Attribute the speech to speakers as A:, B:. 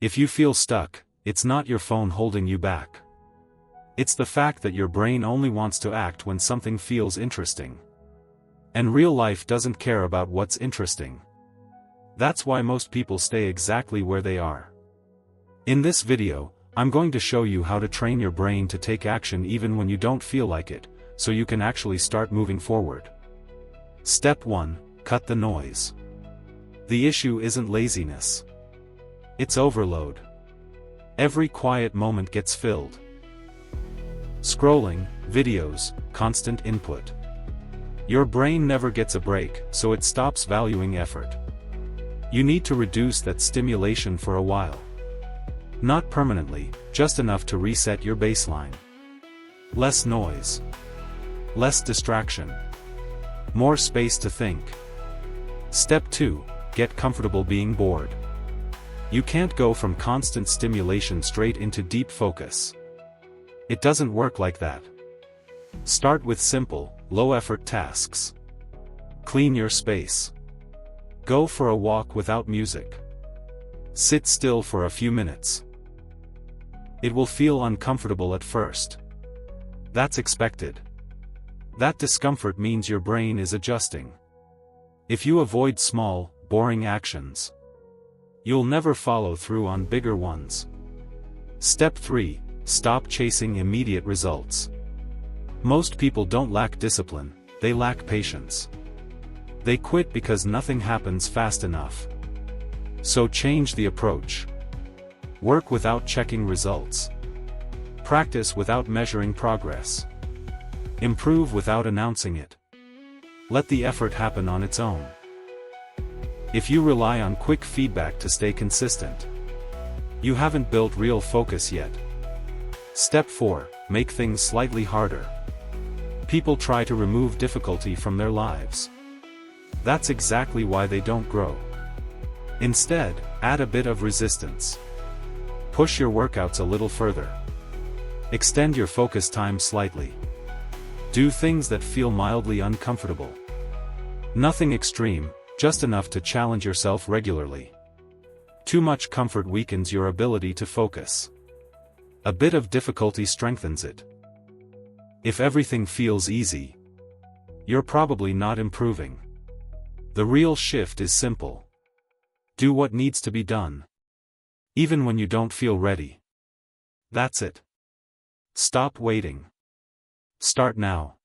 A: If you feel stuck, it's not your phone holding you back. It's the fact that your brain only wants to act when something feels interesting. And real life doesn't care about what's interesting. That's why most people stay exactly where they are. In this video, I'm going to show you how to train your brain to take action even when you don't feel like it, so you can actually start moving forward. Step 1. Cut the noise. The issue isn't laziness. It's overload. Every quiet moment gets filled. Scrolling, videos, constant input. Your brain never gets a break, so it stops valuing effort. You need to reduce that stimulation for a while. Not permanently, just enough to reset your baseline. Less noise. Less distraction. More space to think. Step 2. Get comfortable being bored. You can't go from constant stimulation straight into deep focus. It doesn't work like that. Start with simple, low-effort tasks. Clean your space. Go for a walk without music. Sit still for a few minutes. It will feel uncomfortable at first. That's expected. That discomfort means your brain is adjusting. If you avoid small, boring actions, you'll never follow through on bigger ones. Step 3. Stop chasing immediate results. Most people don't lack discipline, they lack patience. They quit because nothing happens fast enough. So change the approach. Work without checking results. Practice without measuring progress. Improve without announcing it. Let the effort happen on its own. If you rely on quick feedback to stay consistent, you haven't built real focus yet. Step 4. Make things slightly harder. People try to remove difficulty from their lives. That's exactly why they don't grow. Instead, add a bit of resistance. Push your workouts a little further. Extend your focus time slightly. Do things that feel mildly uncomfortable. Nothing extreme, just enough to challenge yourself regularly. Too much comfort weakens your ability to focus. A bit of difficulty strengthens it. If everything feels easy, you're probably not improving. The real shift is simple. Do what needs to be done, even when you don't feel ready. That's it. Stop waiting. Start now.